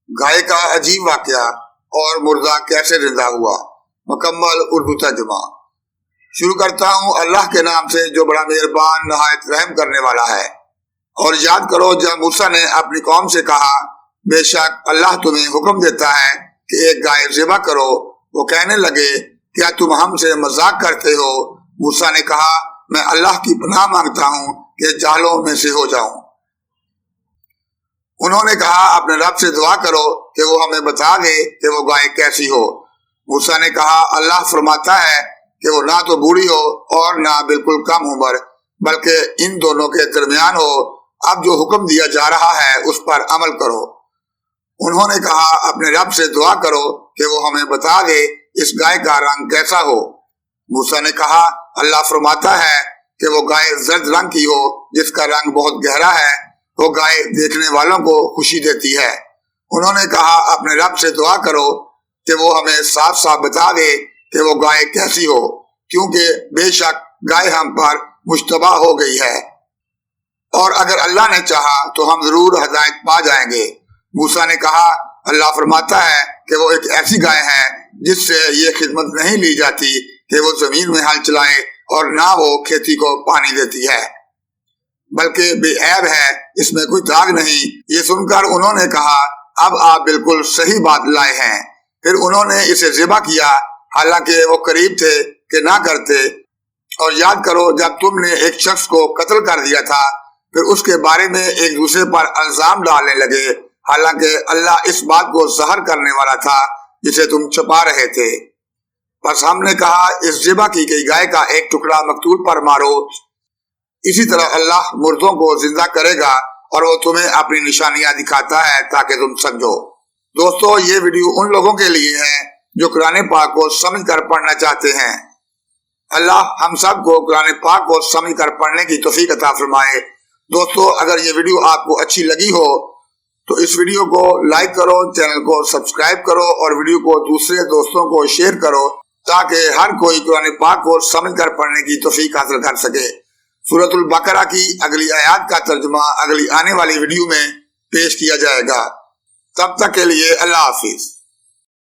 گائے کا عجیب واقعہ اور مردہ کیسے زندہ ہوا۔ مکمل اردو ترجمہ۔ شروع کرتا ہوں اللہ کے نام سے جو بڑا مہربان نہایت رحم کرنے والا ہے۔ اور یاد کرو جب موسیٰ نے اپنی قوم سے کہا بے شک اللہ تمہیں حکم دیتا ہے کہ ایک گائے ذبح کرو، وہ کہنے لگے کیا تم ہم سے مذاق کرتے ہو؟ موسیٰ نے کہا میں اللہ کی پناہ مانگتا ہوں کہ جاہلوں میں سے ہو جاؤں۔ انہوں نے کہا اپنے رب سے دعا کرو کہ وہ ہمیں بتا دے کہ وہ گائے کیسی ہو۔ موسیٰ نے کہا اللہ فرماتا ہے کہ وہ نہ تو بوڑھی ہو اور نہ بالکل کم عمر، بلکہ ان دونوں کے درمیان ہو۔ اب جو حکم دیا جا رہا ہے اس پر عمل کرو۔ انہوں نے کہا اپنے رب سے دعا کرو کہ وہ ہمیں بتا دے اس گائے کا رنگ کیسا ہو۔ موسیٰ نے کہا اللہ فرماتا ہے کہ وہ گائے زرد رنگ کی ہو جس کا رنگ بہت گہرا ہے، وہ گائے دیکھنے والوں کو خوشی دیتی ہے۔ انہوں نے کہا اپنے رب سے دعا کرو کہ وہ ہمیں صاف صاف بتا دے کہ وہ گائے کیسی ہو، کیونکہ بے شک گائے ہم پر مشتبہ ہو گئی ہے، اور اگر اللہ نے چاہا تو ہم ضرور ہدایت پا جائیں گے۔ موسیٰ نے کہا اللہ فرماتا ہے کہ وہ ایک ایسی گائے ہے جس سے یہ خدمت نہیں لی جاتی کہ وہ زمین میں ہل چلائے اور نہ وہ کھیتی کو پانی دیتی ہے، بلکہ بے عیب ہے، اس میں کوئی داغ نہیں۔ یہ سن کر انہوں نے کہا اب آپ بالکل صحیح بات لائے ہیں۔ پھر انہوں نے اسے ذبح کیا حالانکہ وہ قریب تھے کہ نہ کرتے۔ اور یاد کرو جب تم نے ایک شخص کو قتل کر دیا تھا، پھر اس کے بارے میں ایک دوسرے پر الزام ڈالنے لگے، حالانکہ اللہ اس بات کو ظاہر کرنے والا تھا جسے تم چھپا رہے تھے۔ بس ہم نے کہا اس ذبح کی گئی گائے کا ایک ٹکڑا مقتول پر مارو، اسی طرح اللہ مردوں کو زندہ کرے گا اور وہ تمہیں اپنی نشانیاں دکھاتا ہے تاکہ تم سمجھو۔ دوستو یہ ویڈیو ان لوگوں کے لیے ہے جو قرآن پاک کو سمجھ کر پڑھنا چاہتے ہیں۔ اللہ ہم سب کو قرآن پاک کو سمجھ کر پڑھنے کی توفیق عطا فرمائے۔ دوستو اگر یہ ویڈیو آپ کو اچھی لگی ہو تو اس ویڈیو کو لائک کرو، چینل کو سبسکرائب کرو اور ویڈیو کو دوسرے دوستوں کو شیئر کرو تاکہ ہر کوئی قرآن پاک کو سمجھ کر پڑھنے کی توفیق حاصل کر سکے۔ سورۃ البقرہ کی اگلی آیات کا ترجمہ اگلی آنے والی ویڈیو میں پیش کیا جائے گا۔ تب تک کے لیے اللہ حافظ۔